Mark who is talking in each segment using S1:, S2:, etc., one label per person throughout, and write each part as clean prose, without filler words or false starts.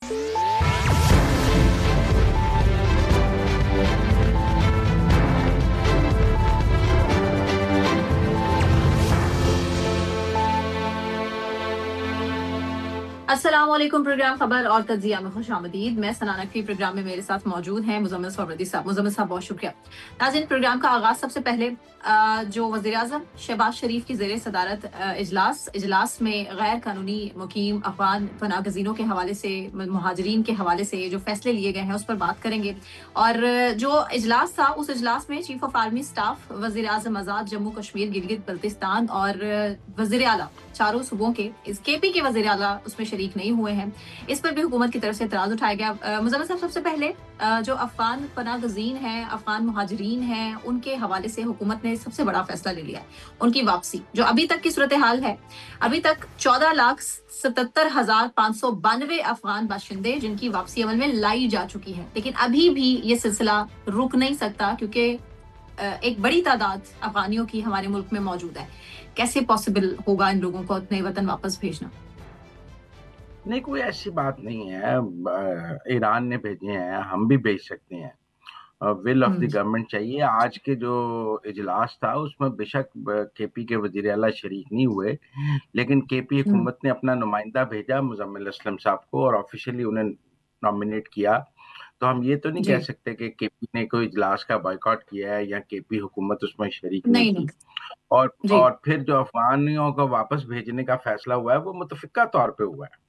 S1: السلام علیکم، پروگرام خبر اور تجزیہ میں خوش آمدید۔ میں سنا نقوی پروگرام میں میرے ساتھ موجود ہیں مزمل سہروردی صاحب۔ مزمل صاحب بہت شکریہ۔ ناظرین، پروگرام کا آغاز سب سے پہلے جو وزیر اعظم شہباز شریف کی زیر صدارت اجلاس میں غیر قانونی مقیم افغان پناہ گزینوں کے حوالے سے، مہاجرین کے حوالے سے جو فیصلے لیے گئے ہیں اس پر بات کریں گے۔ اور جو اجلاس تھا، اس اجلاس میں چیف آف آرمی اسٹاف، وزیر اعظم آزاد جموں کشمیر گلگت بلتستان اور وزیر اعلیٰ چاروں صوبوں کے کے پی کے وزیر اعلیٰ اس میں شریک نہیں ہوئے ہیں۔ اس پر بھی حکومت کی طرف سے اعتراض اٹھایا گیا۔ مزمل صاحب، سب سے پہلے جو افغان پناہ گزین ہیں، افغان مہاجرین ہیں، ان کے حوالے سے حکومت نے سب سے بڑا فیصلہ لے لیا ہے، ان کی واپسی۔ جو ابھی تک کی صورتحال ہے، ابھی تک 14,77,592 افغان باشندے جن کی واپسی عمل میں لائی جا چکی ہے، لیکن ابھی بھی یہ سلسلہ رک نہیں سکتا کیونکہ ایک بڑی تعداد افغانیوں کی ہمارے ملک میں موجود ہے۔ کیسے پاسبل ہوگا ان لوگوں کو اپنے وطن واپس بھیجنا؟
S2: نہیں، کوئی ایسی بات نہیں ہے۔ ایران نے بھیجے ہیں، ہم بھی بھیج سکتے ہیں۔ ول آف دی گورنمنٹ چاہیے۔ آج کے جو اجلاس تھا اس میں بے شک کے پی کے وزیر اعلیٰ شریک نہیں ہوئے، لیکن کے پی حکومت نے اپنا نمائندہ بھیجا مزمل اسلم صاحب کو اور آفیشیلی انہیں نامینیٹ کیا۔ تو ہم یہ تو نہیں کہہ سکتے کہ کے پی نے کوئی اجلاس کا بائیکاٹ کیا ہے یا کے پی حکومت اس میں شریک نہیں تھی۔ اور پھر جو افغانیوں کو واپس بھیجنے کا فیصلہ ہوا ہے وہ متفقہ طور پہ ہوا ہے۔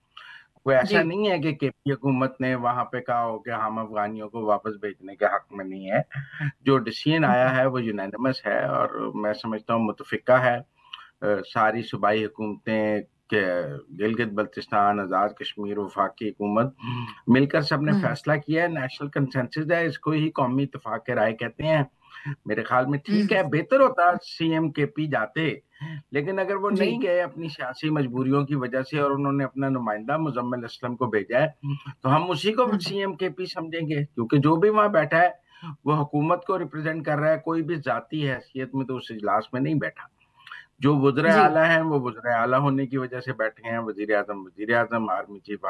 S2: کوئی ایسا نہیں ہے کہ کے پی حکومت نے وہاں پہ کہا ہو کہ ہم افغانیوں کو واپس بھیجنے کے حق میں نہیں ہے۔ جو ڈیسیژن آیا ہے وہ یونینیمس ہے اور میں سمجھتا ہوں متفقہ ہے۔ ساری صوبائی حکومتیں، گلگت بلتستان، آزاد کشمیر، وفاقی حکومت مل کر سب نے فیصلہ کیا ہے۔ نیشنل کنسنسس ہے، اس کو ہی قومی اتفاق رائے کہتے ہیں۔ میرے خیال میں ٹھیک ہے، بہتر ہوتا سی ایم کے پی جاتے، لیکن اگر وہ نہیں گئے اپنی سیاسی مجبوریوں کی وجہ سے اور انہوں نے اپنا نمائندہ مزمل اسلم کو بھیجا ہے تو ہم اسی کو سی ایم کے پی سمجھیں گے، کیونکہ جو بھی وہاں بیٹھا ہے وہ حکومت کو ریپرزینٹ کر رہا ہے، کوئی بھی ذاتی حیثیت میں تو اس اجلاس میں نہیں بیٹھا۔ جو وزرائے اعلیٰ ہیں وہ وزرائے اعلیٰ ہونے کی وجہ سے بیٹھے ہیں، وزیر اعظم، آرمی چیف۔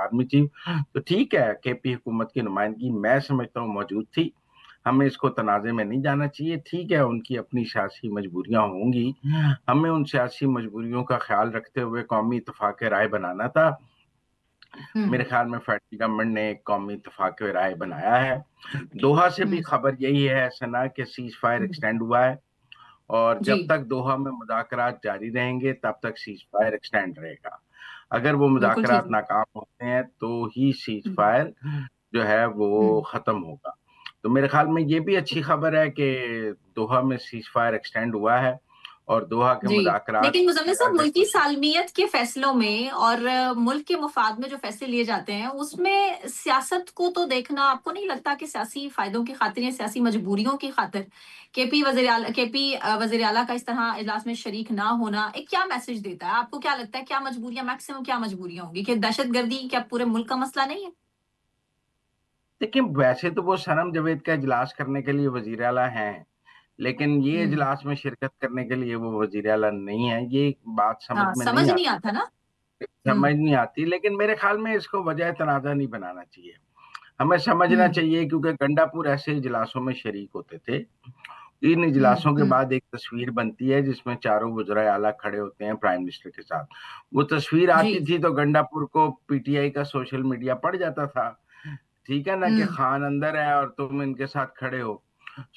S2: تو ٹھیک ہے، کے پی حکومت کی نمائندگی میں سمجھتا ہوں موجود تھی، ہمیں اس کو تنازع میں نہیں جانا چاہیے۔ ٹھیک ہے، ان کی اپنی سیاسی مجبوریاں ہوں گی، ہمیں ان سیاسی مجبوریوں کا خیال رکھتے ہوئے قومی اتفاق رائے بنانا تھا۔ میرے خیال میں فیڈرل گورنمنٹ نے ایک قومی اتفاق رائے بنایا ہے۔ دوحہ سے بھی خبر یہی ہے سنا کہ سیز فائر ایکسٹینڈ ہوا ہے اور جب تک دوحہ میں مذاکرات جاری رہیں گے تب تک سیز فائر ایکسٹینڈ رہے گا۔ اگر وہ مذاکرات ناکام ہوتے ہیں تو ہی سیز فائر جو ہے وہ ختم ہوگا۔ تو میرے خیال میں یہ بھی اچھی خبر ہے کہ دوحہ میں سیز فائر ایکسٹینڈ ہوا ہے اور دوحہ کے مذاکرات۔
S1: لیکن مزمل صاحب، ملکی سالمیت کے فیصلوں میں اور ملک کے مفاد میں جو فیصلے لیے جاتے ہیں اس میں سیاست کو تو دیکھنا، آپ کو نہیں لگتا کہ سیاسی فائدوں کی خاطر یا سیاسی مجبوریوں کی خاطر کے پی وزیر اعلیٰ کا اس طرح اجلاس میں شریک نہ ہونا ایک کیا میسج دیتا ہے؟ آپ کو کیا لگتا ہے کیا مجبوریاں، میکسیمم کیا مجبوریاں ہوں گی؟ کہ دہشت گردی کیا پورے ملک کا مسئلہ نہیں ہے؟
S2: دیکھیں، ویسے تو وہ صنم جاوید کا اجلاس کرنے کے لیے وزیر اعلیٰ ہیں، لیکن یہ اجلاس میں شرکت کرنے کے لیے وہ وزیر اعلیٰ نہیں ہے۔ یہ بات سمجھ میں نہیں
S1: آتا نا،
S2: سمجھ نہیں آتی، لیکن میرے خیال میں اس کو وجہ تنازع نہیں بنانا چاہیے۔ ہمیں سمجھنا چاہیے کیونکہ گنڈا پور ایسے اجلاسوں میں شریک ہوتے تھے۔ ان اجلاسوں کے بعد ایک تصویر بنتی ہے جس میں چاروں وزرائے اعلیٰ کھڑے ہوتے ہیں پرائم منسٹر کے ساتھ۔ وہ تصویر آتی تھی تو گنڈا پور کو پی ٹی آئی کا سوشل میڈیا پڑ جاتا تھا، ٹھیک ہے نا، کہ خان اندر ہے اور تم ان کے ساتھ کھڑے ہو۔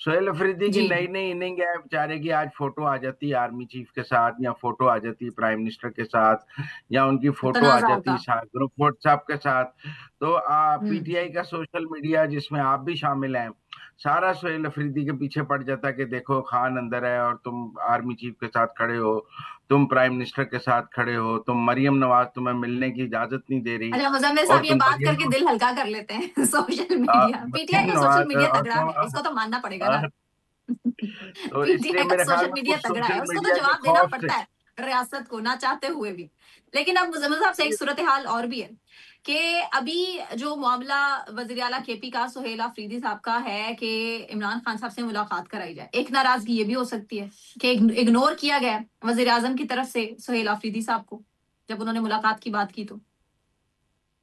S2: سہیل افریدی کی نئی اننگ ہے بیچارے کی، آج فوٹو آ جاتی آرمی چیف کے ساتھ یا فوٹو آ جاتی پرائم منسٹر کے ساتھ یا ان کی فوٹو آ جاتی گروپ واٹس ایپ کے ساتھ۔ تو پی ٹی آئی کا سوشل میڈیا جس میں آپ بھی شامل ہیں سارا سہیل افریدی کے پیچھے پڑ جاتا کہ دیکھو خان اندر ہے اور تم آرمی چیف کے ساتھ کھڑے ہو، تم پرائم منسٹر کے ساتھ کھڑے ہو، تم مریم نواز تمہیں ملنے کی اجازت نہیں دے رہی۔
S1: اچھا مزمل صاحب، یہ بات کر کے دل ہلکا کر لیتے ہیں۔ Social media, P T I کا سوشل میڈیا تگڑا ہے، اس کو تو ماننا پڑے گا نا۔
S2: تو
S1: پی
S2: اس
S1: ٹی
S2: لیے
S1: آئی کا
S2: میرے خیال
S1: سوشل
S2: میں
S1: میڈیا تگڑا ہے، اس کو تو
S2: میڈیا کے
S1: جواب دینا
S2: خوف سے
S1: پڑتا ہے ریاست کو، نہ چاہتے ہوئے بھی۔ لیکن اب مزمل صاحب سے ایک صورتحال اور بھی ہے کہ ابھی جو معاملہ وزیر اعلیٰ کے پی کا سہیل افریدی صاحب کا ہے کہ عمران خان صاحب سے ملاقات کرائی جائے، ایک ناراضگی یہ بھی ہو سکتی ہے کہ اگنور کیا گیا وزیر اعظم کی طرف سے سہیل افریدی صاحب کو جب انہوں نے ملاقات کی بات کی تو۔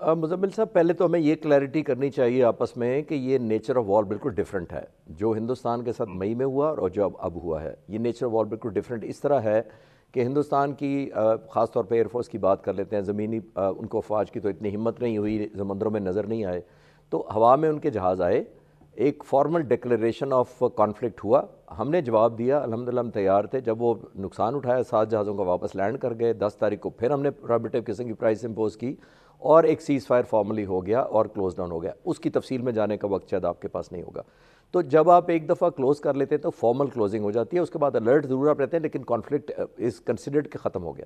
S3: مزمل صاحب پہلے تو ہمیں یہ کلیئرٹی کرنی چاہیے آپس میں کہ یہ نیچر آف وار بالکل ڈیفرنٹ ہے، جو ہندوستان کے ساتھ مئی میں ہوا اور جو اب ہوا ہے، یہ نیچر آف وار بالکل ڈیفرنٹ اس طرح ہے کہ ہندوستان کی خاص طور پہ ایئر فورس کی بات کر لیتے ہیں، زمینی ان کو افواج کی تو اتنی ہمت نہیں ہوئی، سمندروں میں نظر نہیں آئے، تو ہوا میں ان کے جہاز آئے، ایک فارمل ڈکلیریشن آف کانفلکٹ ہوا، ہم نے جواب دیا، الحمدللہ ہم تیار تھے، جب وہ نقصان اٹھایا 7 جہازوں کا واپس لینڈ کر گئے، 10 تاریخ کو پھر ہم نے پروہیبٹیو قسم کی پرائس امپوز کی اور ایک سیز فائر فارملی ہو گیا اور کلوز ڈاؤن ہو گیا، اس کی تفصیل میں جانے کا وقت شاید آپ کے پاس نہیں ہوگا۔ تو جب آپ ایک دفعہ کلوز کر لیتے ہیں تو فارمل کلوزنگ ہو جاتی ہے، اس کے بعد الرٹ ضرور آپ رہتے ہیں لیکن کانفلکٹ از کنسیڈرڈ کہ ختم ہو گیا۔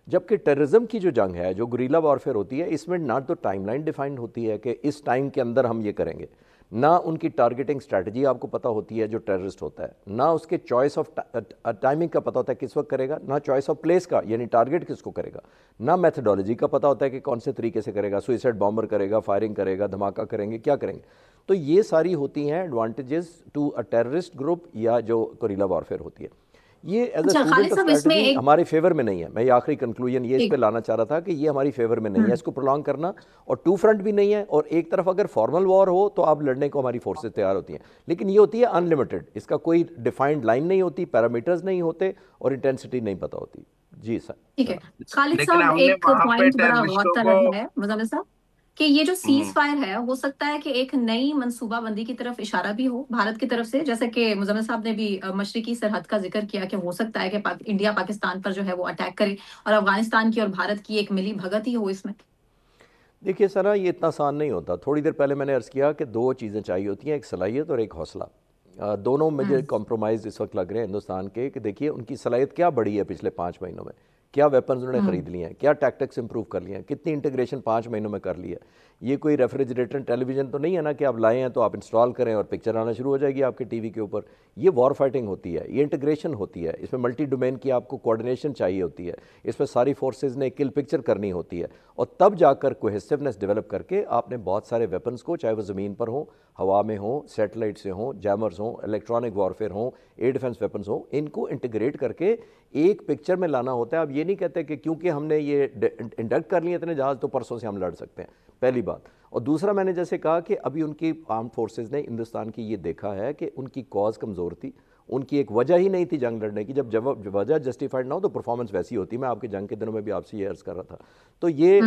S3: جبکہ ٹیررزم کی جو جنگ ہے، جو گریلا وارفیئر ہوتی ہے، اس میں نہ تو ٹائم لائن ڈیفائنڈ ہوتی ہے کہ اس ٹائم کے اندر ہم یہ کریں گے، نہ ان کی ٹارگیٹنگ اسٹریٹجی آپ کو پتہ ہوتی ہے جو ٹیررسٹ ہوتا ہے، نہ اس کے چوائس آف ٹائمنگ کا پتہ ہوتا ہے کس وقت کرے گا، نہ چوائس آف پلیس کا یعنی ٹارگیٹ کس کو کرے گا، نہ میتھڈالوجی کا پتہ ہوتا ہے کہ کون سے طریقے سے کرے گا، سوئسائڈ بامبر کرے گا، فائرنگ کرے گا، دھماکہ کریں گے، کیا کریں گے۔ تو یہ ساری ہوتی ہیں advantages to a terrorist group یا جو گریلا وارفیئر ہوتی ہے۔ یہ ایز اے
S1: اچھا
S3: اسٹوڈنٹ
S1: خالد
S3: آف
S1: صاحب اس میں
S3: اسٹریٹجی
S1: ایک
S3: ہمارے فیور میں نہیں ہے، میں یہ آخری کنکلوژن یہ اس پہ لانا چاہ رہا تھا کہ یہ ہماری فیور میں نہیں ہے، اس کو پرولونگ کرنا، اور ٹو فرنٹ بھی نہیں ہے، اور ایک طرف اگر فارمل وار ہو تو آپ لڑنے کو ہماری فورسز تیار ہوتی ہیں، لیکن یہ ہوتی ہے ان لمیٹڈ، اس کا کوئی ڈیفائنڈ لائن نہیں ہوتی، پیرامیٹرز نہیں ہوتے اور انٹینسٹی نہیں پتہ ہوتی۔ جی سر
S1: ٹھیک ہے خالد
S2: لیکن
S1: صاحب،
S2: ہم نے
S1: ایک
S2: وہاں پہ
S1: پوائنٹ بڑا غور
S2: ٹیررسٹوں کو
S1: طلب ہے مزمل صاحب کہ یہ جو سیز فائر ہے ہو سکتا ہے کہ ایک نئی منصوبہ بندی کی طرف اشارہ بھی ہو بھارت کی طرف سے، جیسے کہ مزمل صاحب نے بھی مشرقی سرحد کا ذکر کیا کہ ہو سکتا ہے کہ انڈیا پاکستان پر جو ہے وہ اٹیک کرے اور افغانستان کی اور بھارت کی ایک ملی بھگت ہی ہو اس میں۔
S3: دیکھیے سر یہ اتنا آسان نہیں ہوتا، تھوڑی دیر پہلے میں نے عرض کیا کہ 2 چیزیں چاہیے ہوتی ہیں، ایک صلاحیت اور ایک حوصلہ، دونوں مجھے کمپرومائز اس وقت لگ رہے ہیں ہندوستان کے کہ دیکھیے ان کی صلاحیت کیا بڑھی ہے پچھلے 5 مہینوں میں، کیا ویپنز انہوں نے خرید لیے ہیں، کیا ٹیکٹکس امپروو کر لیے ہیں، کتنی انٹیگریشن 5 مہینوں میں کر لی ہے۔ یہ کوئی ریفریجریٹر ٹیلی ویژن تو نہیں ہے نا کہ آپ لائے ہیں تو آپ انسٹال کریں اور پکچر آنا شروع ہو جائے گی آپ کے ٹی وی کے اوپر۔ یہ وار فائٹنگ ہوتی ہے، یہ انٹیگریشن ہوتی ہے، اس میں ملٹی ڈومین کی آپ کو کوآرڈینیشن چاہیے ہوتی ہے، اس میں ساری فورسز نے کل پکچر کرنی ہوتی ہے، اور تب جا کر کوہیسیونیس ڈیولپ کر کے آپ نے بہت سارے ویپنز کو، چاہے وہ زمین پر ہوں، ہوا میں ہوں، سیٹلائٹ سے ہوں، جیمرز ہوں، الیکٹرانک وارفیئر ہوں، ایئر ڈیفنس ویپنز ہوں، ان کو انٹیگریٹ کر کے ایک پکچر میں لانا ہوتا ہے۔ اب یہ نہیں کہتے کہ کیونکہ ہم نے یہ انڈکٹ کر لیے اتنے جہاز تو پرسوں سے ہم لڑ سکتے ہیں، پہلی بات۔ اور دوسرا میں نے جیسے کہا کہ ابھی ان کی آرم فورسز نے ہندوستان کی یہ دیکھا ہے کہ ان کی کاز کمزور تھی، ان کی ایک وجہ ہی نہیں تھی جنگ لڑنے کی، جب وجہ جسٹیفائڈ نہ ہو تو پرفارمنس ویسی ہوتی ہے۔ میں آپ کے جنگ کے دنوں میں بھی آپ سے یہ عرض کر رہا تھا۔ تو یہ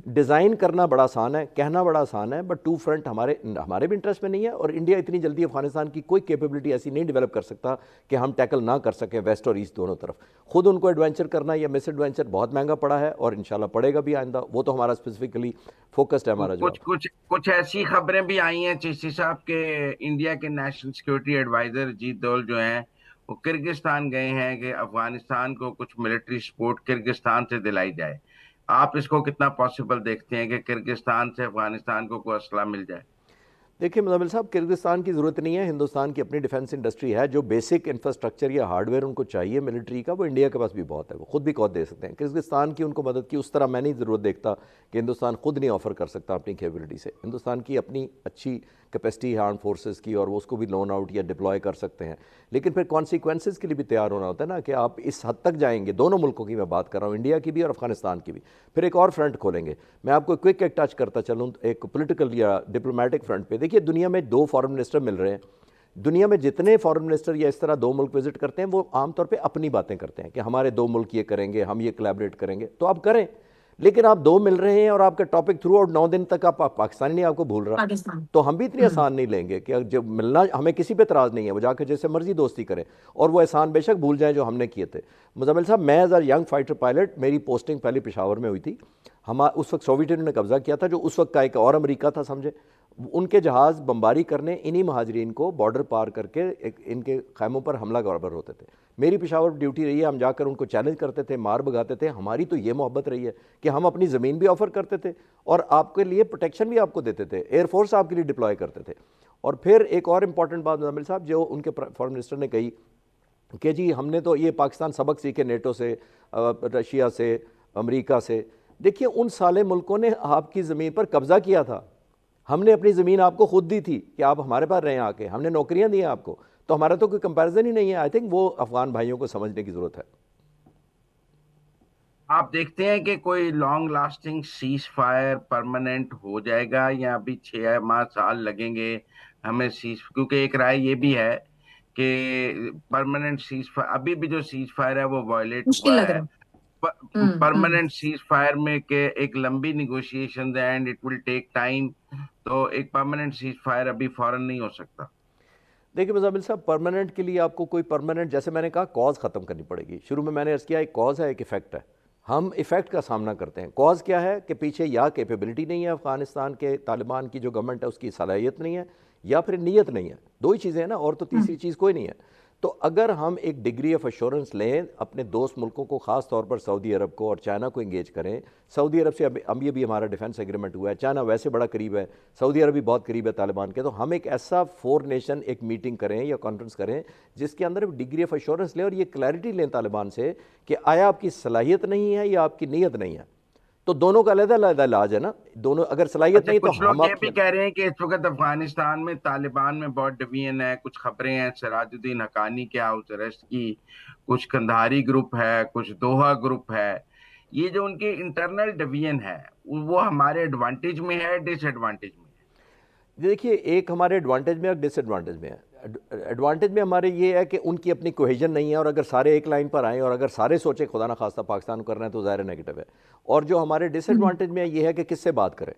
S3: ڈیزائن کرنا بڑا آسان ہے، کہنا بڑا آسان ہے، بٹ ٹو فرنٹ ہمارے بھی انٹرسٹ میں نہیں ہے، اور انڈیا اتنی جلدی افغانستان کی کوئی کیپیبلٹی ایسی نہیں ڈیولپ کر سکتا کہ ہم ٹیکل نہ کر سکیں ویسٹ اور ایسٹ دونوں طرف۔ خود ان کو ایڈوینچر کرنا یا مس ایڈوینچر بہت مہنگا پڑا ہے اور انشاءاللہ پڑے گا بھی آئندہ، وہ تو ہمارا اسپیسیفکلی فوکسڈ ہے ہمارا جواب۔
S2: کچھ ایسی خبریں بھی آئی ہیں چشتی صاحب کے انڈیا کے نیشنل سیکورٹی ایڈوائزر جیت دول جو ہیں وہ کرگستان گئے ہیں کہ افغانستان کو کچھ ملٹری سپورٹ کرگستان سے دلائی جائے۔ آپ اس کو کتنا پاسبل دیکھتے ہیں کہ کرگستان سے افغانستان کو کوئی اسلحہ مل جائے؟
S3: دیکھیں مزمل صاحب، کرگستان کی ضرورت نہیں ہے، ہندوستان کی اپنی ڈیفنس انڈسٹری ہے، جو بیسک انفراسٹرکچر یا ہارڈ ویئر ان کو چاہیے ملٹری کا وہ انڈیا کے پاس بھی بہت ہے، وہ خود بھی خود دے سکتے ہیں۔ کرگستان کی ان کو مدد کی اس طرح میں نہیں ضرورت دیکھتا کہ ہندوستان خود نہیں آفر کر سکتا اپنی کیپیبلٹی سے، ہندوستان کی اپنی اچھی کیپیسٹی ہے آرم فورسز کی اور وہ اس کو بھی لون آؤٹ یا ڈپلوائے کر سکتے ہیں، لیکن پھر کانسیکوینسز کے لیے بھی تیار ہونا ہوتا ہے نا کہ آپ اس حد تک جائیں گے، دونوں ملکوں کی میں بات کر رہا ہوں، انڈیا کی بھی اور افغانستان کی بھی۔ پھر ایک اور فرنٹ کھولیں گے، میں آپ کو کوئک ایک ٹچ کرتا چلوں ایک پولیٹیکل یا ڈپلومیٹک فرنٹ پہ۔ دیکھیے دنیا میں 2 فارن منسٹر مل رہے ہیں، دنیا میں جتنے فارن منسٹر یا اس طرح 2 ملک وزٹ کرتے ہیں وہ عام طور پہ اپنی باتیں کرتے ہیں کہ ہمارے 2 ملک یہ کریں گے، ہم یہ کولیبریٹ کریں گے، تو آپ کریں، لیکن آپ 2 مل رہے ہیں اور آپ کا ٹاپک تھرو آؤٹ 9 دن تک آپ پاکستانی نہیں آپ کو بھول رہا، تو ہم بھی اتنی آسان نہیں لیں گے کہ جب ملنا ہمیں کسی پہ اعتراض نہیں ہے، وہ جا کے جیسے مرضی دوستی کریں اور وہ احسان بے شک بھول جائیں جو ہم نے کیے تھے۔ مزمل صاحب، میں as a young fighter pilot, میری پوسٹنگ پہلے پشاور میں ہوئی تھی، اس وقت سوویت یونین نے قبضہ کیا تھا، جو اس وقت کا ایک اور امریکہ تھا سمجھے، ان کے جہاز بمباری کرنے انہی مہاجرین کو بارڈر پار کر کے ان کے خیموں پر حملہ گاور ہوتے تھے۔ میری پشاور ڈیوٹی رہی ہے، ہم جا کر ان کو چیلنج کرتے تھے، مار بھگاتے تھے۔ ہماری تو یہ محبت رہی ہے کہ ہم اپنی زمین بھی آفر کرتے تھے اور آپ کے لیے پروٹیکشن بھی آپ کو دیتے تھے، ایئر فورس آپ کے لیے ڈپلوائے کرتے تھے۔ اور پھر ایک اور امپورٹنٹ بات مزمل صاحب جو ان کے فارن منسٹر نے کہی کہ جی ہم نے تو یہ پاکستان سبق سیکھے نیٹو سے، رشیا سے، امریکہ سے۔ دیکھیے ان سالے ملکوں نے آپ کی زمین پر قبضہ کیا تھا، ہم نے اپنی زمین آپ کو خود دی تھی کہ آپ ہمارے پاس رہیں آ کے، ہم نے نوکریاں دی ہیں آپ کو، تو ہمارا تو کوئی کمپیریزن ہی نہیں ہے۔ آئی تھنک وہ افغان بھائیوں کو سمجھنے کی ضرورت ہے۔
S2: آپ دیکھتے ہیں کہ کوئی long lasting ceasefire permanent ہو جائے گا یا ابھی 6 ماہ سال لگیں گے ہمیں کیونکہ ایک رائے یہ بھی ہے کہ پرماننٹ سیز فائر ابھی بھی جو سیز فائر ہے وہ وائلیٹ
S1: مشکل
S2: ہوا
S1: لگ
S2: ہے.
S1: رہا
S2: پرماننٹ سیز فائر میں کہ ایک لمبی negotiation and it will take time. تو ایک پرماننٹ سیز فائر ابھی فوراً نہیں ہو سکتا.
S3: دیکھیں مزمل صاحب، پرماننٹ کے لیے آپ کو کوئی پرماننٹ، جیسے میں نے کہا کاز ختم کرنی پڑے گی. شروع میں نے عرض کیا ایک کاز ہے ایک ایفیکٹ ہے. ہم ایفیکٹ کا سامنا کرتے ہیں. کاز کیا ہے کہ پیچھے یا کیپیبلٹی نہیں ہے افغانستان کے، طالبان کی جو گورنمنٹ ہے اس کی صلاحیت نہیں ہے، یا پھر نیت نہیں ہے. دو ہی چیزیں ہیں نا، اور تو تیسری چیز کوئی نہیں ہے. تو اگر ہم ایک ڈگری آف ایشورنس لیں اپنے دوست ملکوں کو، خاص طور پر سعودی عرب کو اور چائنا کو انگیج کریں. سعودی عرب سے ابھی بھی ہمارا ڈیفنس ایگریمنٹ ہوا ہے. چائنا ویسے بڑا قریب ہے، سعودی عرب بھی بہت قریب ہے طالبان کے. تو ہم ایک ایسا 4 نیشن ایک میٹنگ کریں یا کانفرنس کریں جس کے اندر ڈگری آف ایشورنس لیں اور یہ کلیئرٹی لیں طالبان سے کہ آیا آپ کی صلاحیت نہیں ہے یا آپ کی نیت نہیں ہے. تو دونوں کا علیحدہ علیحدہ علاج ہے نا. دونوں اگر صلاحیت
S2: اچھا،
S3: نہیں تو
S2: کچھ لوگ
S3: ہم
S2: یہ
S3: آپ
S2: بھی کہہ رہے ہیں کہ اس وقت افغانستان میں طالبان میں بہت ڈویژن ہے. کچھ خبریں ہیں سراج الدین حقانی کے ہاؤس اریسٹ کی، کچھ کندھاری گروپ ہے، کچھ دوحہ گروپ ہے. یہ جو ان کی انٹرنل ڈویژن ہے وہ ہمارے ایڈوانٹیج میں ہے ڈس ایڈوانٹیج میں ہے؟
S3: دیکھیے، ایک ہمارے ایڈوانٹیج میں اور ڈس ایڈوانٹیج میں ہے. ایڈوانٹیج میں ہمارے یہ ہے کہ ان کی اپنی کوہیژن نہیں ہے، اور اگر سارے ایک لائن پر آئیں اور اگر سارے سوچیں خدا نہ خواستہ پاکستان کو کرنا ہے تو ظاہر نیگیٹو ہے. اور جو ہمارے ڈس ایڈوانٹیج میں ہے یہ ہے کہ کس سے بات کریں،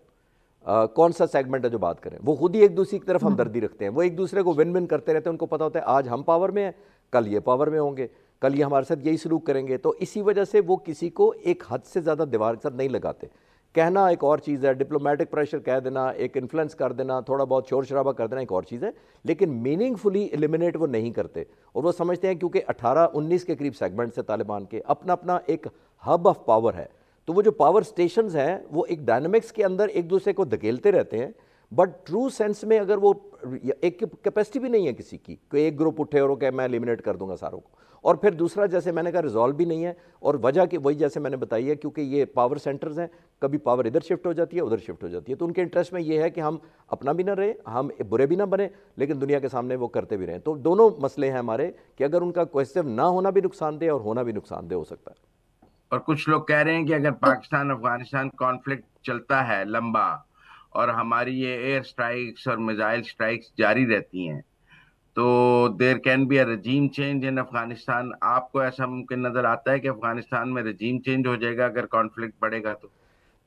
S3: کون سا سیگمنٹ ہے جو بات کریں. وہ خود ہی ایک دوسرے کی طرف ہمدردی رکھتے ہیں، وہ ایک دوسرے کو ون ون کرتے رہتے ہیں. ان کو پتہ ہوتا ہے آج ہم پاور میں ہیں، کل یہ پاور میں ہوں گے، کل یہ ہمارے ساتھ یہی سلوک کریں گے. تو اسی وجہ سے وہ کسی کو ایک حد سے زیادہ دیوار کے ساتھ نہیں لگاتے. کہنا ایک اور چیز ہے، ڈپلومیٹک پریشر کہہ دینا، ایک انفلوئنس کر دینا، تھوڑا بہت شور شرابہ کر دینا ایک اور چیز ہے، لیکن میننگ فلی ایلیمنیٹ وہ نہیں کرتے. اور وہ سمجھتے ہیں کیونکہ 18-19 کے قریب سیگمنٹس ہے طالبان کے، اپنا اپنا ایک ہب آف پاور ہے. تو وہ جو پاور سٹیشنز ہیں وہ ایک ڈائنامکس کے اندر ایک دوسرے کو دھکیلتے رہتے ہیں. بٹ ٹرو سینس میں اگر وہ ایک کیپیسٹی بھی نہیں ہے کسی کی کہ ایک گروپ اٹھے اور کہ میں ایلیمنیٹ کر دوں گا ساروں کو. اور پھر دوسرا جیسے میں نے کہا ریزالو بھی نہیں ہے. اور وجہ کہ وہی جیسے میں نے بتائی ہے، کیونکہ یہ پاور سینٹرز ہیں، کبھی پاور ادھر شفٹ ہو جاتی ہے ادھر شفٹ ہو جاتی ہے. تو ان کے انٹرسٹ میں یہ ہے کہ ہم اپنا بھی نہ رہیں، ہم برے بھی نہ بنیں، لیکن دنیا کے سامنے وہ کرتے بھی رہیں. تو دونوں مسئلے ہیں ہمارے کہ اگر ان کا کوہیسو نہ ہونا بھی نقصان دہ اور ہونا بھی نقصان دہ ہو سکتا ہے.
S2: اور کچھ لوگ کہہ رہے ہیں کہ اگر پاکستان افغانستان کانفلکٹ چلتا ہے لمبا اور ہماری یہ ایئر سٹرائکس اور میزائل سٹرائکس جاری رہتی ہیں تو there can be a regime change in Afghanistan. آپ کو ایسا ممکن نظر آتا ہے کہ افغانستان میں رجیم چینج ہو جائے گا اگر کانفلکٹ بڑھے گا تو؟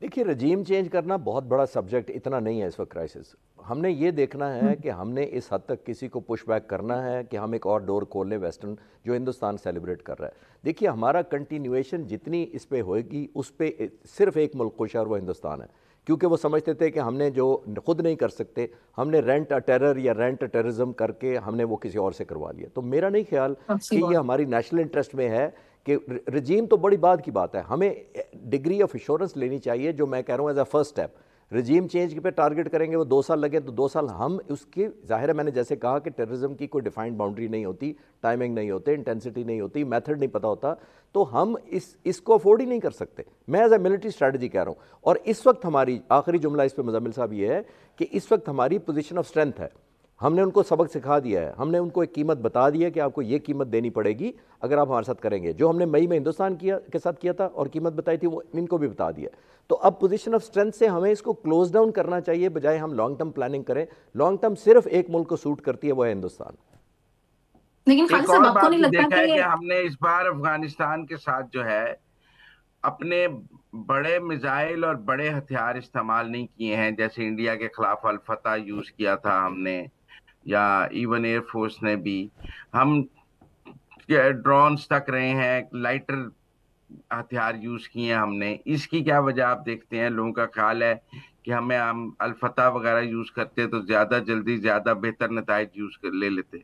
S3: دیکھیے، رجیم چینج کرنا بہت بڑا سبجیکٹ اتنا نہیں ہے اس وقت کرائسس. ہم نے یہ دیکھنا ہے کہ ہم نے اس حد تک کسی کو پش بیک کرنا ہے کہ ہم ایک اور ڈور کھول لیں ویسٹرن جو ہندوستان سیلیبریٹ کر رہا ہے. دیکھیے، ہمارا کنٹینیویشن جتنی اس پہ ہوئے گی اس پہ صرف ایک ملک خوش ہے اور وہ ہندوستان ہے. کیونکہ وہ سمجھتے تھے کہ ہم نے جو خود نہیں کر سکتے، ہم نے رینٹ ٹیرر یا رینٹ ٹیررزم کر کے ہم نے وہ کسی اور سے کروا لیا. تو میرا نہیں خیال کہ یہ ہماری نیشنل انٹرسٹ میں ہے کہ رجیم تو بڑی بات کی بات ہے. ہمیں ڈگری آف ایشورنس لینی چاہیے جو میں کہہ رہا ہوں as a first step. Regime change پہ ٹارگٹ کریں گے، وہ 2 سال لگے تو 2 سال ہم اس کی ظاہر ہے میں نے جیسے کہا کہ ٹیررزم کی کوئی ڈیفائنڈ باؤنڈری نہیں ہوتی، ٹائمنگ نہیں ہوتے، انٹینسٹی نہیں ہوتی، میتھڈ نہیں پتہ ہوتا. تو ہم اس کو افورڈ ہی نہیں کر سکتے. میں ایز اے ملٹری اسٹریٹجی کہہ رہا ہوں. اور اس وقت ہماری آخری جملہ اس پہ مزمل صاحب یہ ہے کہ اس وقت ہماری پوزیشن آف اسٹرینتھ ہے. ہم نے ان کو سبق سکھا دیا ہے، ہم نے ان کو ایک قیمت بتا دی ہے کہ آپ کو یہ قیمت دینی پڑے گی اگر آپ ہمارے ساتھ کریں گے. جو ہم نے مئی میں ہندوستان کے ساتھ کیا تھا اور قیمت بتائی تھی وہ ان کو بھی بتا دیا. تو اب پوزیشن آف اسٹرینتھ سے ہمیں اس کو کلوز ڈاؤن کرنا چاہیے بجائے ہم لانگ ٹرم پلاننگ کریں. لانگ ٹرم صرف ایک ملک کو سوٹ کرتی ہے، وہ ہے ہندوستان.
S1: لیکن خالد
S2: ایک
S1: صاحب
S2: اور
S1: آپ کو
S2: بات
S1: نہیں
S2: بھی
S1: لگتا
S2: دیکھا ہے
S1: کہ
S2: کہ ہم نے اس بار افغانستان کے ساتھ جو ہے اپنے بڑے میزائل اور بڑے ہتھیار استعمال نہیں کیے ہیں، جیسے انڈیا کے خلاف الفتح یوز کیا تھا ہم نے، یا ایون ایئر فورس نے بھی. ہم ڈرونز تک رہے ہیں، لائٹر ہتھیار یوز کیے ہیں ہم نے. اس کی کیا وجہ آپ دیکھتے ہیں؟ لوگوں کا خیال ہے کہ ہم الفتح وغیرہ یوز کرتے تو زیادہ جلدی زیادہ بہتر نتائج لے لیتے.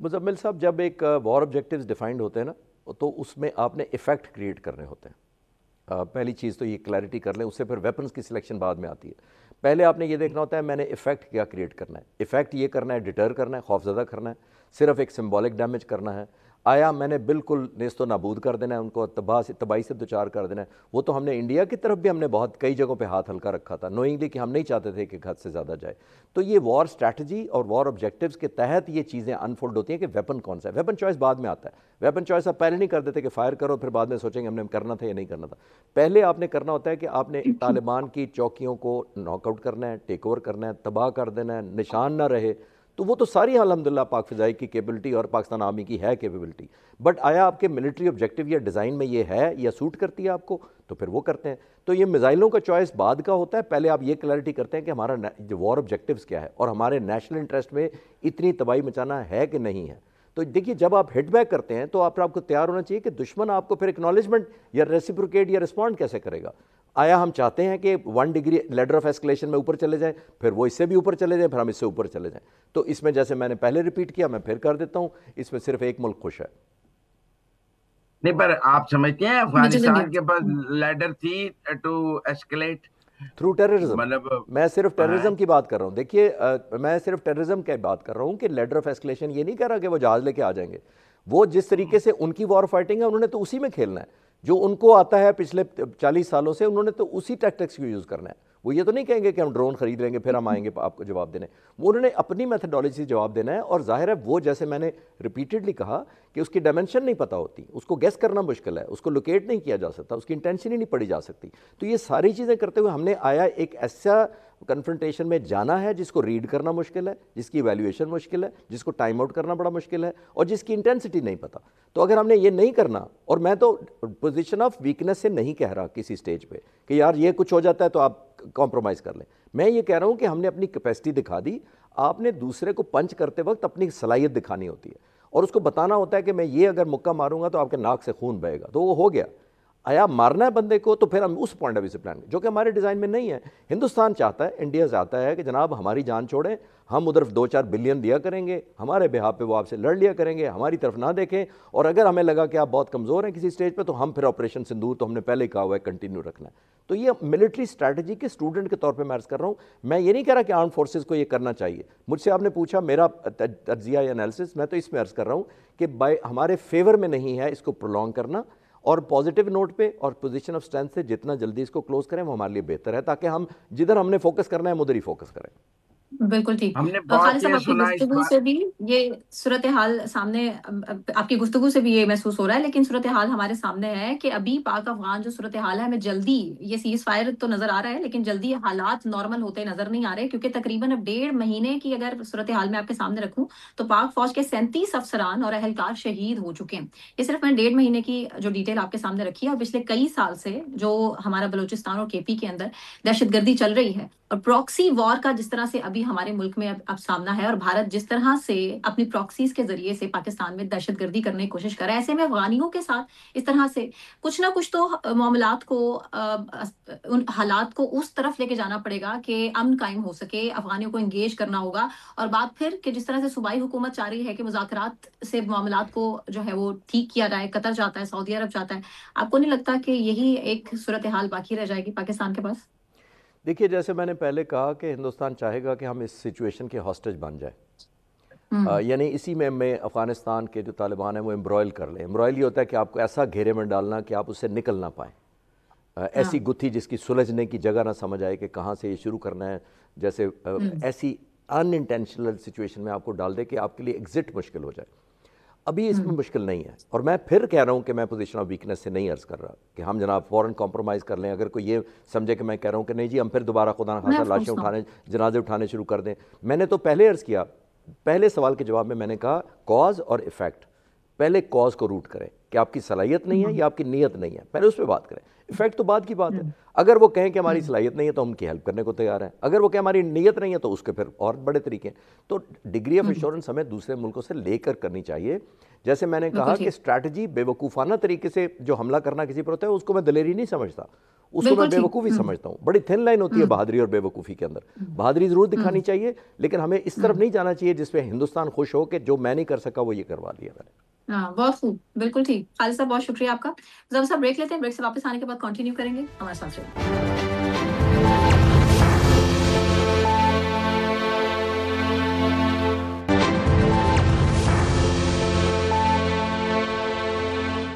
S3: مزمل صاحب، جب ایک وار آبجیکٹیوز ڈیفائنڈ ہوتے ہیں نا تو اس میں آپ نے ایفیکٹ کریٹ کرنے ہوتے ہیں. پہلی چیز تو یہ کلیئرٹی کر لیں، اس سے پھر ویپنز کی سلیکشن بعد میں آتی ہے. پہلے آپ نے یہ دیکھنا ہوتا ہے میں نے ایفیکٹ کیا کریٹ کرنا ہے. ایفیکٹ یہ کرنا ہے ڈیٹر کرنا ہے، خوف زدہ کرنا ہے، صرف ایک سمبولک ڈیمیج کرنا ہے. آیا میں نے بالکل نیست و نابود کر دینا ہے ان کو، تباہی سے دوچار کر دینا ہے؟ وہ تو ہم نے انڈیا کی طرف بھی ہم نے بہت کئی جگہوں پہ ہاتھ ہلکا رکھا تھا، نوئنگلی کہ ہم نہیں چاہتے تھے کہ حد سے زیادہ جائے۔ تو یہ وار اسٹریٹجی اور وار آبجیکٹیوز کے تحت یہ چیزیں انفولڈ ہوتی ہیں کہ ویپن کون سا ہے۔ ویپن چوائس بعد میں آتا ہے، ویپن چوائس آپ پہلے نہیں کر دیتے کہ فائر کرو پھر بعد میں سوچیں گے ہم نے کرنا تھا یا نہیں کرنا تھا۔ پہلے آپ نے کرنا ہوتا ہے کہ آپ نے طالبان کی چوکیوں کو ناک آؤٹ کرنا ہے، ٹیک اوور کرنا ہے، تباہ کر دینا ہے، نشان نہ رہے۔ تو وہ تو ساری الحمدللہ پاک فضائی کی کیپبلٹی اور پاکستان آرمی کی ہے کیپبلٹی، بٹ آیا آپ کے ملٹری آبجیکٹیو یا ڈیزائن میں یہ ہے یا سوٹ کرتی ہے آپ کو؟ تو پھر وہ کرتے ہیں۔ تو یہ میزائلوں کا چوائس بعد کا ہوتا ہے، پہلے آپ یہ کلیئرٹی کرتے ہیں کہ ہمارا وار آبجیکٹیوز کیا ہے اور ہمارے نیشنل انٹرسٹ میں اتنی تباہی مچانا ہے کہ نہیں ہے۔ تو دیکھیے جب آپ ہٹ بیک کرتے ہیں تو آپ کو تیار ہونا چاہیے کہ دشمن آپ کو پھر اکنالجمنٹ یا ریسیپروکیٹ یا رسپونڈ کیسے کرے گا۔ آیا ہم چاہتے ہیں کہ 1 ڈگری لیڈر آف ایسکلیشن میں اوپر چلے جائیں، پھر وہ اس سے بھی اوپر چلے جائیں، پھر ہم اس سے اوپر چلے جائیں؟ تو اس میں جیسے میں نے پہلے ریپیٹ کیا، میں پھر کر دیتا ہوں، اس میں صرف ایک ملک خوش ہے۔
S2: نہیں، پر آپ سمجھتے ہیں افغانستان کے پاس لیڈر تھی ٹو ایسکلیٹ
S3: تھرو ٹیررزم؟
S2: مطلب
S3: میں صرف ٹیررزم کی بات کر رہا ہوں۔ دیکھیے میں صرف ٹیررزم کی بات کر رہا ہوں کہ لیڈر آف ایسکلیشن یہ نہیں کہہ رہا کہ وہ جہاز لے کے آ جائیں گے۔ وہ جس طریقے سے ان کی وار فائٹنگ ہے انہوں نے تو اسی میں کھیلنا ہے، جو ان کو آتا ہے پچھلے 40 سالوں سے، انہوں نے تو اسی ٹیکٹکس کو یوز کرنا ہے۔ وہ یہ تو نہیں کہیں گے کہ ہم ڈرون خرید لیں گے پھر ہم آئیں گے آپ کو جواب دینے، وہ انہوں نے اپنی میتھڈالوجی سے جواب دینا ہے۔ اور ظاہر ہے وہ جیسے میں نے ریپیٹڈلی کہا کہ اس کی ڈائمنشن نہیں پتہ ہوتی، اس کو گیس کرنا مشکل ہے، اس کو لوکیٹ نہیں کیا جا سکتا، اس کی انٹینشن ہی نہیں پڑھی جا سکتی۔ تو یہ ساری چیزیں کرتے ہوئے ہم نے آیا ایک ایسا کنفرنٹیشن میں جانا ہے جس کو ریڈ کرنا مشکل ہے، جس کی ایویلیویشن مشکل ہے، جس کو ٹائم آؤٹ کرنا بڑا مشکل ہے، اور جس کی انٹینسٹی نہیں پتہ۔ تو اگر ہم نے یہ نہیں کرنا، اور میں تو پوزیشن آف ویکنس سے نہیں کہہ رہا کسی سٹیج پہ کہ یار یہ کچھ ہو جاتا ہے تو آپ کمپرومائز کر لیں، میں یہ کہہ رہا ہوں کہ ہم نے اپنی کیپیسٹی دکھا دی۔ آپ نے دوسرے کو پنچ کرتے وقت اپنی صلاحیت دکھانی ہوتی ہے اور اس کو بتانا ہوتا ہے کہ میں یہ اگر مکہ ماروں گا تو آپ کے ناک سے خون بہے گا، تو وہ ہو گیا۔ آیا مارنا ہے بندے کو تو پھر ہم اس پوائنٹ آف ویو سے پلان، جو کہ ہمارے ڈیزائن میں نہیں ہے۔ ہندوستان چاہتا ہے، انڈیا چاہتا ہے کہ جناب ہماری جان چھوڑیں، ہم ادھر 2-4 بلین دیا کریں گے، ہمارے بہاف پہ وہ آپ سے لڑ لیا کریں گے، ہماری طرف نہ دیکھیں، اور اگر ہمیں لگا کہ آپ بہت کمزور ہیں کسی سٹیج پہ تو ہم پھر آپریشن سندور تو ہم نے پہلے ہی کہا ہوا ہے کنٹینیو رکھنا ہے۔ تو یہ ملٹری اسٹریٹجی کے اسٹوڈنٹ کے طور پہ میں عرض کر رہا ہوں، میں یہ نہیں کہہ رہا کہ آرم فورسز کو یہ کرنا چاہیے۔ مجھ سے آپ نے پوچھا میرا تجزیہ یا انالیسس، میں تو اس میں عرض کر رہا ہوں کہ ہمارے فیور میں نہیں ہے اس کو پرولونگ کرنا، اور پازیٹیو نوٹ پہ اور پوزیشن آف اسٹرینتھ سے جتنا جلدی اس کو کلوز کریں وہ ہمارے لیے بہتر ہے، تاکہ ہم جدھر ہم نے فوکس کرنا ہے ہم ادھر ہی فوکس کریں۔
S1: بالکل ٹھیک۔
S2: ہم نے
S1: خالد
S2: بہت
S1: صاحب
S2: یہ
S1: آپ کی
S2: سنا اس
S1: گفتگو
S2: بات،
S1: سے بھی یہ صورتحال سامنے، آپ کی گفتگو سے بھی یہ محسوس ہو رہا ہے، لیکن صورتحال ہمارے سامنے ہے کہ ابھی پاک افغان جو صورتحال ہے، ہمیں جلدی یہ سیز فائر تو نظر آ رہا ہے لیکن جلدی حالات نارمل ہوتے نظر نہیں آ رہے، کیونکہ تقریباً اب 1.5 مہینے کی اگر صورتحال میں آپ کے سامنے رکھوں تو پاک فوج کے 37 افسران اور اہلکار شہید ہو چکے ہیں۔ یہ صرف میں 1.5 مہینے کی جو ڈیٹیل آپ کے سامنے رکھی ہے، اور پچھلے کئی سال سے جو ہمارا بلوچستان اور کے پی کے اندر دہشت گردی چل رہی ہے اور پراکسی وار کا جس طرح سے ابھی ہمارے ملک میں اب سامنا ہے، اور بھارت جس طرح سے اپنی پراکسیز کے ذریعے سے پاکستان میں دہشت گردی کرنے کی کوشش کر رہا ہے، ایسے میں افغانیوں کے ساتھ اس طرح سے کچھ نہ کچھ تو معاملات کو، ان حالات کو اس طرف لے کے جانا پڑے گا کہ امن قائم ہو سکے، افغانیوں کو انگیج کرنا ہوگا۔ اور بات پھر کہ جس طرح سے صوبائی حکومت چاہ رہی ہے کہ مذاکرات سے معاملات کو جو ہے وہ ٹھیک کیا جائے، قطر جاتا ہے، سعودی عرب جاتا ہے، آپ کو نہیں لگتا کہ یہی ایک صورتحال باقی رہ جائے گی پاکستان کے پاس؟
S3: دیکھیے جیسے میں نے پہلے کہا کہ ہندوستان چاہے گا کہ ہم اس سچویشن کے ہاسٹیج بن جائیں، یعنی اسی میں افغانستان کے جو طالبان ہیں وہ امبرائل کر لیں۔ امبرائل یہ ہوتا ہے کہ آپ کو ایسا گھیرے میں ڈالنا کہ آپ اس سے نکل نہ پائیں، ایسی گتھی جس کی سلجھنے کی جگہ نہ سمجھ آئے کہ کہاں سے یہ شروع کرنا ہے، جیسے ایسی ان انٹینشنل سچویشن میں آپ کو ڈال دے کہ آپ کے لیے ایگزٹ مشکل ہو جائے۔ ابھی اس میں مشکل نہیں ہے، اور میں پھر کہہ رہا ہوں کہ میں پوزیشن آف ویکنس سے نہیں عرض کر رہا کہ ہم جناب فوراً کمپرومائز کر لیں۔ اگر کوئی یہ سمجھے کہ میں کہہ رہا ہوں کہ نہیں جی ہم پھر دوبارہ خدا نخواستہ لاشیں اٹھانے، جنازے اٹھانے شروع کر دیں، میں نے تو پہلے عرض کیا، پہلے سوال کے جواب میں نے کہا کاز اور ایفیکٹ، پہلے کاز کو روٹ کریں کہ آپ کی صلاحیت نہیں ہے یا آپ کی نیت نہیں ہے، پہلے اس پہ بات کریں، ایفیکٹ تو بعد کی بات ہے۔ اگر وہ کہیں کہ ہماری صلاحیت نہیں ہے تو ہم کی ہیلپ کرنے کو تیار ہیں، اگر وہ کہیں ہماری نیت نہیں ہے تو اس کے پھر اور بڑے طریقے ہیں۔ تو ڈگری آف ایشورنس ہمیں دوسرے ملکوں سے لے کر کرنی چاہیے۔ جیسے میں نے کہا کہ اسٹریٹجی بے وقوفانہ طریقے سے جو حملہ کرنا کسی پر ہوتا ہے اس کو میں دلیری نہیں سمجھتا، اس کو میں بے وقوفی سمجھتا ہوں۔ بڑی تھن لائن ہوتی ہے بہادری اور بے وقوفی کے اندر، بہادری ضرور دکھانی چاہیے لیکن ہمیں اس طرف نہیں جانا چاہیے جس پہ ہندوستان خوش ہو کہ جو میں نہیں کر سکا وہ یہ کروا دیا میں نے۔
S1: ہاں بہت خوب، بالکل ٹھیک۔ خالد صاحب بہت شکریہ آپ کا۔ ذرا سا بریک لیتے ہیں، بریک سے واپس آنے کے بعد کنٹینیو کریں گے، ہمارے ساتھ رہیے۔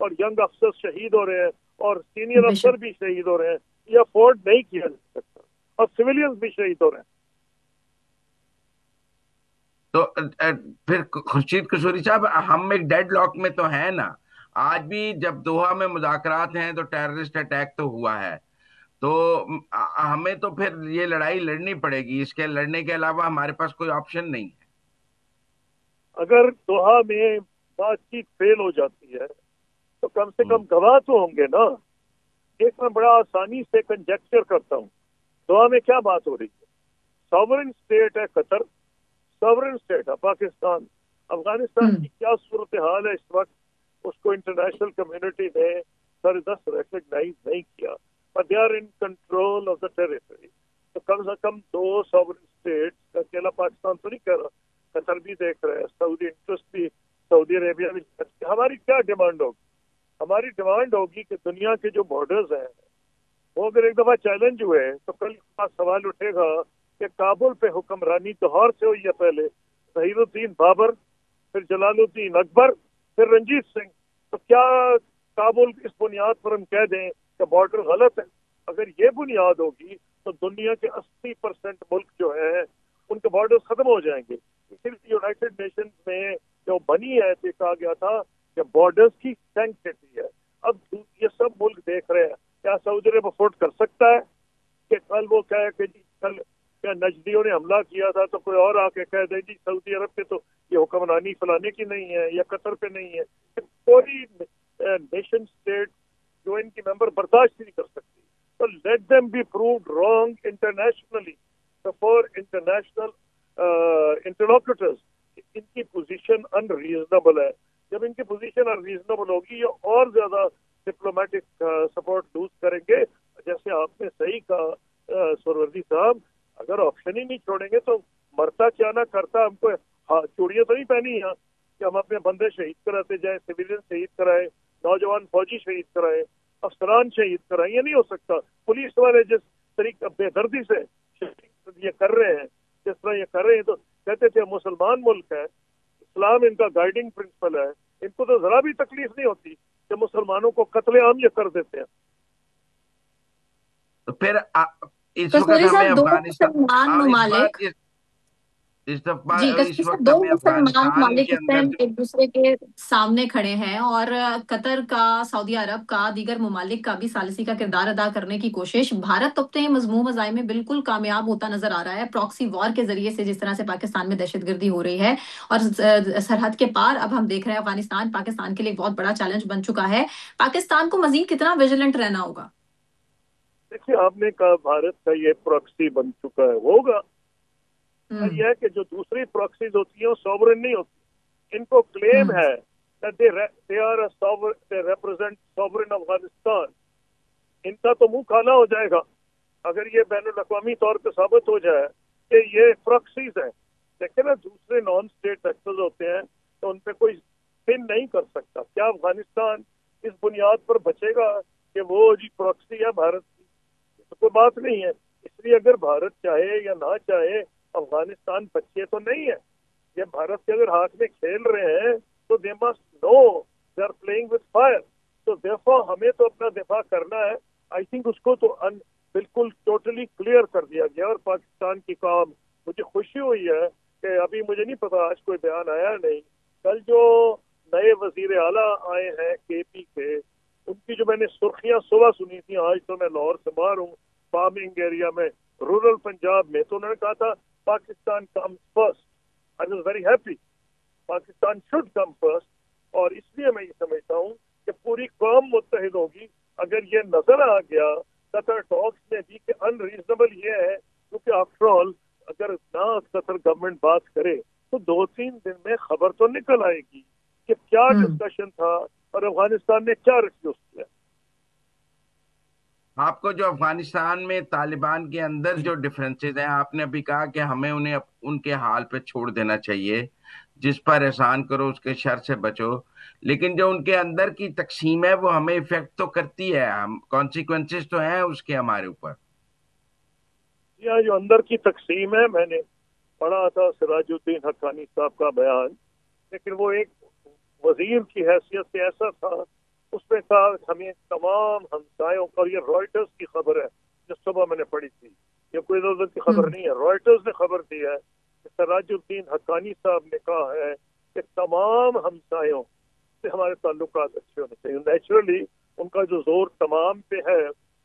S4: اور ینگ افسر شہید ہو رہے ہیں اور سینئر افسر بھی شہید ہو رہے ہیں. یہ افورڈ نہیں کیا جا سکتا اور سویلینز بھی شہید ہو رہے ہیں.
S2: تو پھر خورشید قصوری صاحب ہم ایک ڈیڈ لاک میں تو ہیں نا. آج بھی جب دوحہ میں مذاکرات ہیں تو ٹیررسٹ اٹیک تو ہوا ہے. تو ہمیں تو پھر یہ لڑائی لڑنی پڑے گی. اس کے لڑنے کے علاوہ ہمارے پاس کوئی آپشن نہیں ہے.
S4: اگر دوحہ میں بات چیت فیل ہو جاتی ہے تو کم سے کم گواہ تو ہوں گے نا. ایک میں بڑا آسانی سے کنجیکچر کرتا ہوں. دوحہ میں کیا بات ہو رہی ہے؟ ساورن اسٹیٹ ہے قطر، ساورن اسٹیٹ ہے پاکستان. افغانستان کی کیا صورتحال ہے اس وقت، اس کو انٹرنیشنل کمیونٹی نے سر دست ریکگنائز نہیں کیا. But they are in control of the territory. تو کم سے کم 2 sovereign states، اکیلا پاکستان تو نہیں کہہ رہا، قطر بھی دیکھ رہے ہیں، سعودی انٹرسٹ بھی، سعودی عربیہ بھی. ہماری کیا ڈیمانڈ ہوگی؟ ہماری ڈیمانڈ ہوگی کہ دنیا کے جو بارڈرز ہیں وہ اگر ایک دفعہ چیلنج ہوئے تو کل سوال اٹھے گا کہ کابل پہ حکمرانی لاہور سے ہوئی ہے، پہلے ظہیر الدین بابر، پھر جلال الدین اکبر، پھر رنجیت سنگھ. تو کیا کابل اس بنیاد پر ہم کہہ دیں کہ بارڈر غلط ہے؟ اگر یہ بنیاد ہوگی تو دنیا کے 80% ملک جو ہیں ان کے بارڈر ختم ہو جائیں گے. اسی لیے یونائٹڈ نیشنز میں جو بنی ہے تو کہا گیا تھا کہ بارڈرز کی سینکٹیٹی ہے. اب یہ سب ملک دیکھ رہے ہیں کیا سعودی عرب افورڈ کر سکتا ہے کہ کل وہ کہے کہ جی کل کیا نجدیوں نے حملہ کیا تھا تو کوئی اور آ کے کہہ دے جی سعودی عرب پہ تو یہ حکمرانی فلانے کی نہیں ہے یا قطر پہ نہیں ہے. کوئی نیشن اسٹیٹ جو ان کی ممبر برداشت نہیں کر سکتی. تو let them be proved wrong internationally for international interlocutors. ان کی پوزیشن ان ریزنیبل ہے. جب ان کی پوزیشن ان ریزنیبل ہوگی یہ اور زیادہ ڈپلومیٹک سپورٹ لوز کریں گے. جیسے آپ نے صحیح کہا سروردی صاحب، اگر آپشن ہی نہیں چھوڑیں گے تو مرتا کیا نہ کرتا. ہم کو چوڑیاں تو نہیں پہنی ہیں کہ ہم اپنے بندے شہید کراتے جائیں، سویلین شہید کرائیں، نوجوان فوجی شہید کرائیں، افسران شہید کرائیں. یہ نہیں ہو سکتا. پولیس والے جس طریقے بے دردی سے یہ کر رہے ہیں، جس طرح یہ کر رہے ہیں، تو کہتے تھے مسلمان ملک ہے، اسلام ان کا گائیڈنگ پرنسپل ہے. ان کو تو ذرا بھی تکلیف نہیں ہوتی کہ مسلمانوں کو قتل عام یہ کر دیتے ہیں.
S2: تو پھر اس وقت ہمیں افغانستان
S1: جی
S2: اس وقت
S1: دو
S2: ہمیں
S1: مسلمان
S2: افغانستان
S1: ممالک
S2: کے
S1: اس
S2: اندر
S1: ٹائم ایک دوسرے کے سامنے کھڑے ہیں اور قطر کا، سعودی عرب کا، دیگر ممالک کا بھی ثالثی کا کردار ادا کرنے کی کوشش. بھارت تو اپنے مضموم عزائم میں بالکل کامیاب ہوتا نظر آ رہا ہے. پراکسی وار کے ذریعے سے جس طرح سے پاکستان میں دہشت گردی ہو رہی ہے اور سرحد کے پار اب ہم دیکھ رہے ہیں افغانستان پاکستان کے لیے ایک بہت بڑا چیلنج بن چکا ہے. پاکستان کو مزید کتنا ویجیلنٹ رہنا ہوگا؟
S4: دیکھیے آپ نے کہا بھارت کا یہ پراکسی بن چکا ہے، ہوگا. یہ ہے کہ جو دوسری پراکسیز ہوتی ہیں وہ سوورن نہیں ہوتی. ان کو کلیم ہے they represent sovereign افغانستان. ان کا تو منہ کالا ہو جائے گا اگر یہ بین الاقوامی طور پہ ثابت ہو جائے کہ یہ پراکسیز ہیں. دیکھیں نا دوسرے نان اسٹیٹ ایکٹرز ہوتے ہیں تو ان پہ کوئی پن نہیں کر سکتا. کیا افغانستان اس بنیاد پر بچے گا کہ وہ جی پراکسی ہے بھارت کی؟ تو کوئی بات نہیں ہے. اس لیے اگر بھارت چاہے یا نہ چاہے افغانستان بچے تو نہیں ہے. یہ بھارت کے اگر ہاتھ میں کھیل رہے ہیں تو they must know they are playing with fire. تو therefore ہمیں تو اپنا دفاع کرنا ہے. آئی تھنک اس کو تو بالکل ٹوٹلی کلیئر کر دیا گیا. اور پاکستان کی کام مجھے خوشی ہوئی ہے کہ ابھی مجھے نہیں پتا آج کوئی بیان آیا نہیں، کل جو نئے وزیر اعلیٰ آئے ہیں کے پی کے، ان کی جو میں نے سرخیاں صبح سنی تھی، آج تو میں لاہور سے باہر ہوں، فارمنگ ایریا میں، رورل پنجاب میں، تو انہوں نے کہا تھا Pakistan come first. I was very happy. Pakistan should come first. اور اس لیے میں یہ سمجھتا ہوں کہ پوری قوم متحد ہوگی. اگر یہ نظر آ گیا قطر ٹاکس میں بھی کہ ان ریزنیبل یہ ہے، کیونکہ آفٹر آل اگر نہ قطر گورنمنٹ بات کرے تو 2-3 دن میں خبر تو نکل آئے گی کہ کیا ڈسکشن تھا اور افغانستان نے کیا ریفیوز کیا.
S2: آپ کو جو افغانستان میں طالبان کے اندر جو ڈفرینسز ہیں، آپ نے ابھی کہا کہ ہمیں انہیں ان کے حال پہ چھوڑ دینا چاہیے، جس پر احسان کرو اس کے شر سے بچو. لیکن جو ان کے اندر کی تقسیم ہے وہ ہمیں افیکٹ تو کرتی ہے، کانسیکوینسز تو ہیں اس کے ہمارے اوپر.
S4: یہ جو اندر کی تقسیم ہے، میں نے پڑھا تھا سراج الدین حقانی صاحب کا بیان، لیکن وہ ایک وزیر کی حیثیت سے ایسا تھا اس میں کہا ہمیں تمام ہمسایوں اور یہ رائٹرز کی خبر ہے جو صبح میں نے پڑھی تھی، یہ کوئی ادھر کی خبر نہیں ہے، رائٹرز نے خبر دی ہے کہ سراج الدین حقانی صاحب نے کہا ہے کہ تمام ہمسایوں سے ہمارے تعلقات اچھے ہونے چاہیے. نیچرلی ان کا جو زور تمام پہ ہے،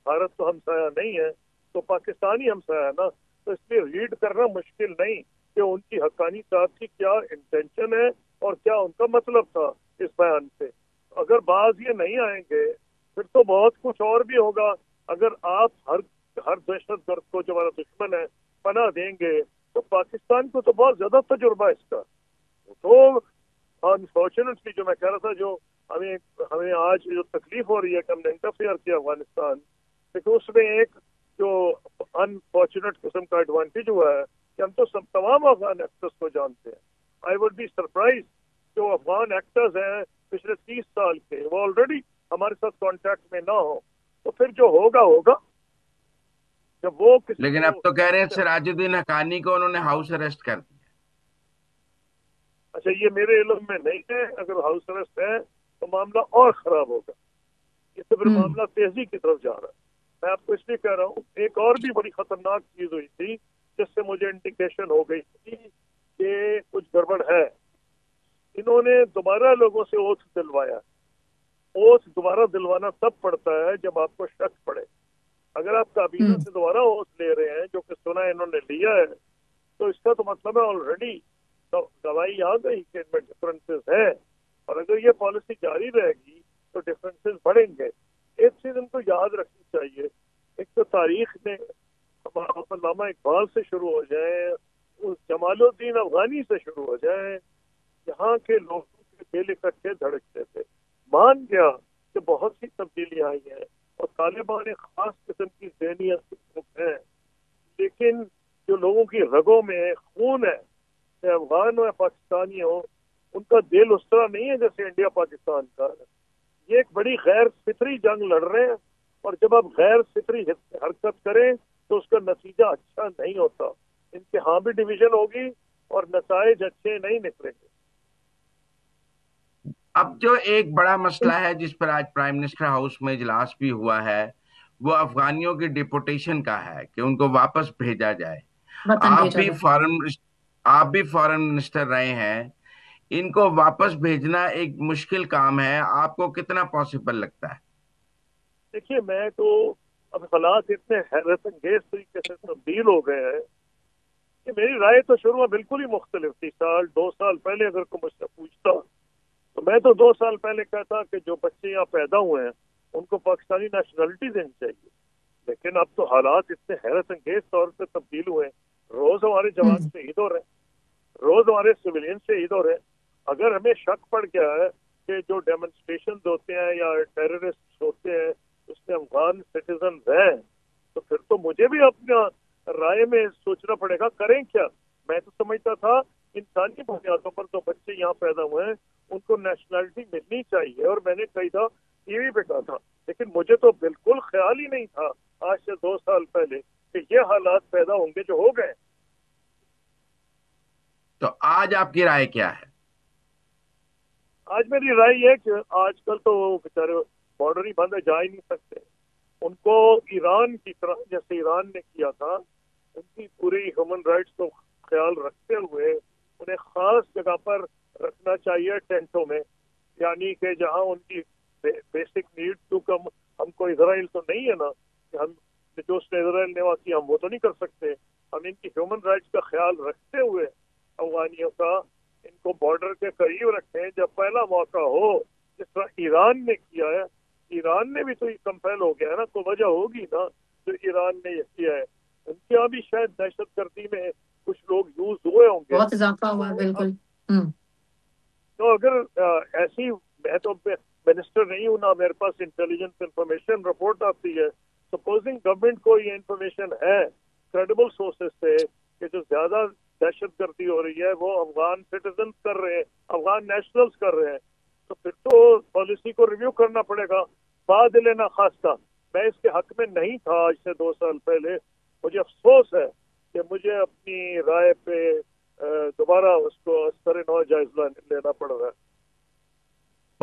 S4: بھارت تو ہمسایہ نہیں ہے تو پاکستانی ہمسایہ ہے نا، تو اس لیے ریڈ کرنا مشکل نہیں کہ ان کی حقانی صاحب کی کیا انٹینشن ہے اور کیا ان کا مطلب تھا اس بیان سے. اگر بعض یہ نہیں آئیں گے پھر تو بہت کچھ اور بھی ہوگا. اگر آپ ہر دہشت گرد کو جو ہمارا دشمن ہے پناہ دیں گے تو پاکستان کو تو بہت زیادہ تجربہ ہے اس کا. تو انفارچونیٹلی جو میں کہہ رہا تھا، جو ہمیں آج جو تکلیف ہو رہی ہے کہ ہم نے انٹرفیئر کیا افغانستان، لیکن اس میں ایک جو انفارچونیٹ قسم کا ایڈوانٹیج ہوا ہے کہ ہم تو تمام افغان ایکٹرز کو جانتے ہیں. آئی وڈ بی سرپرائز جو افغان ایکٹرز ہیں پچھلے 30 سال کے، وہ آلریڈی ہمارے ساتھ کانٹیکٹ میں نہ ہو، تو پھر جو ہوگا جب وہ
S2: لیکن اب تو کہہ رہے ہیں سراج الدین حقانی کو انہوں نے ہاؤس اریسٹ کر دیا.
S4: اچھا، یہ میرے علم میں نہیں ہے. اگر ہاؤس اریسٹ ہے تو معاملہ اور خراب ہوگا. اس سے پھر معاملہ تیزی کی طرف جا رہا ہے. میں آپ کو اس لیے کہہ رہا ہوں ایک اور بھی بڑی خطرناک چیز ہوئی تھی جس سے مجھے انڈیکیشن ہو گئی تھی کہ کچھ گڑبڑ ہے. انہوں نے دوبارہ لوگوں سے اوتھ دلوایا. اوتھ دوبارہ دلوانا تب پڑتا ہے جب آپ کو شک پڑے. اگر آپ کابینہ سے دوبارہ اوتھ لے رہے ہیں جو کہ سنا انہوں نے لیا ہے، تو اس کا تو مطلب ہے آلریڈی گواہی آ گئی کہ ان میں ڈفرینسز ہیں، اور اگر یہ پالیسی جاری رہے گی تو ڈفرینسز بڑھیں گے. ایک چیز ان کو یاد رکھنی چاہیے، ایک تو تاریخ میں علامہ اقبال سے شروع ہو جائیں، جمال الدین افغانی سے شروع ہو جائیں، یہاں کے لوگوں کے دل اکٹھے دھڑکتے تھے. مان گیا کہ بہت سی تبدیلیاں آئی ہیں اور طالبان ایک خاص قسم کی ذہنیت ہیں، لیکن جو لوگوں کی رگوں میں خون ہے، چاہے افغان ہو یا پاکستانی ہو، ان کا دل اس طرح نہیں ہے جیسے انڈیا پاکستان کا. یہ ایک بڑی غیر فطری جنگ لڑ رہے ہیں، اور جب آپ غیر فطری حرکت کریں تو اس کا نتیجہ اچھا نہیں ہوتا. ان کے ہاں بھی ڈویژن ہوگی اور نتائج اچھے نہیں نکلیں گے.
S2: اب جو ایک بڑا مسئلہ ہے جس پر آج پرائم منسٹر ہاؤس میں اجلاس بھی ہوا ہے، وہ افغانیوں کی ڈیپورٹیشن کا ہے کہ ان کو واپس بھیجا جائے. آپ بھی فارن منسٹر رہے ہیں، ان کو واپس بھیجنا ایک مشکل کام ہے. آپ کو کتنا پاسبل لگتا ہے؟
S4: دیکھیے، میں تو اب حالات اتنے حیرت انگیز طریقے سے تبدیل ہو گئے ہیں کہ میری رائے تو شروع میں بالکل ہی مختلف تھی. 2 سال پہلے اگر کوئی مجھ سے پوچھتا تو میں تو 2 سال پہلے کہتا کہ جو بچے یہاں پیدا ہوئے ہیں ان کو پاکستانی نیشنلٹی دینی چاہیے. لیکن اب تو حالات اتنے حیرت انگیز طور پہ تبدیل ہوئے ہیں. روز ہمارے جوان شہید ہو رہے ہیں، روز ہمارے سویلین شہید ہو رہے ہیں. اگر ہمیں شک پڑ گیا ہے کہ جو ڈیمونسٹریشن ہوتے ہیں یا ٹیررسٹ ہوتے ہیں اس میں افغان سٹیزن ہیں، تو پھر تو مجھے بھی اپنا رائے میں سوچنا پڑے گا کریں کیا. میں تو سمجھتا تھا انسانی بنیادوں پر جو بچے یہاں پیدا ہوئے ہیں ان کو نیشنلٹی ملنی چاہیے، اور میں نے کہی تھا ٹی وی پہ کہا تھا. لیکن مجھے تو بالکل خیال ہی نہیں تھا آج سے 2 سال پہلے کہ یہ حالات پیدا ہوں گے جو ہو گئے.
S2: تو آج آپ کی رائے کیا ہے؟
S4: آج میری رائے یہ ہے کہ آج کل تو بیچارے بارڈر ہی بند جا ہی نہیں سکتے. ان کو ایران کی طرح جیسے ایران نے کیا تھا، ان کی پوری ہیومن رائٹس کو خیال رکھتے ہوئے انہیں خاص جگہ پر رکھنا چاہیے، ٹینٹوں میں، یعنی کہ جہاں ان کی بیسک نیڈ ٹو کم. ہم کو اسرائیل تو نہیں ہے نا کہ ہم جو اس نے اسرائیل نے وہاں کی ہم وہ تو نہیں کر سکتے. ہم ان کی ہیومن رائٹس کا خیال رکھتے ہوئے افغانیوں کا ان کو بارڈر کے قریب رکھیں جب پہلا موقع ہو، جس طرح ایران نے کیا ہے. ایران نے بھی تو یہ کمپیل ہو گیا ہے نا، کوئی وجہ ہوگی نا جو ایران نے یہ کیا ہے. ان کے یہاں بھی شاید دہشت گردی میں کچھ لوگ یوز ہوئے ہوں گے،
S1: بہت اضافہ ہوا ہے. بالکل.
S4: تو اگر ایسی، میں تو منسٹر نہیں ہوں نا، میرے پاس انٹیلیجنس انفارمیشن رپورٹ آتی ہے. سپوزنگ گورنمنٹ کو یہ انفارمیشن ہے کریڈیبل سورسز سے کہ جو زیادہ دہشت گردی ہو رہی ہے وہ افغان سٹیزنز کر رہے ہیں، افغان نیشنلز کر رہے ہیں، تو پھر تو پالیسی کو ریویو کرنا پڑے گا. بعد لینا خاصہ میں اس کے حق میں نہیں تھا آج سے 2 سال پہلے. مجھے افسوس ہے کہ مجھے اپنی رائے پہ دوبارہ اس کو اس طرح نو جائزہ لینا پڑ رہا ہے.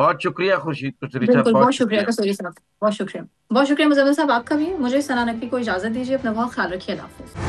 S2: بہت شکریہ خورشید کچری صاحب،
S1: بالکل،
S2: بہت
S1: بہت شکریہ
S2: شکریہ.
S1: کسوری صاحب، بہت شکریہ. بہت شکریہ مزمل صاحب آپ کا بھی. مجھے ثنا نقوی کو اجازت دیجیے، اپنا بہت خیال رکھیے. اللہ حافظ.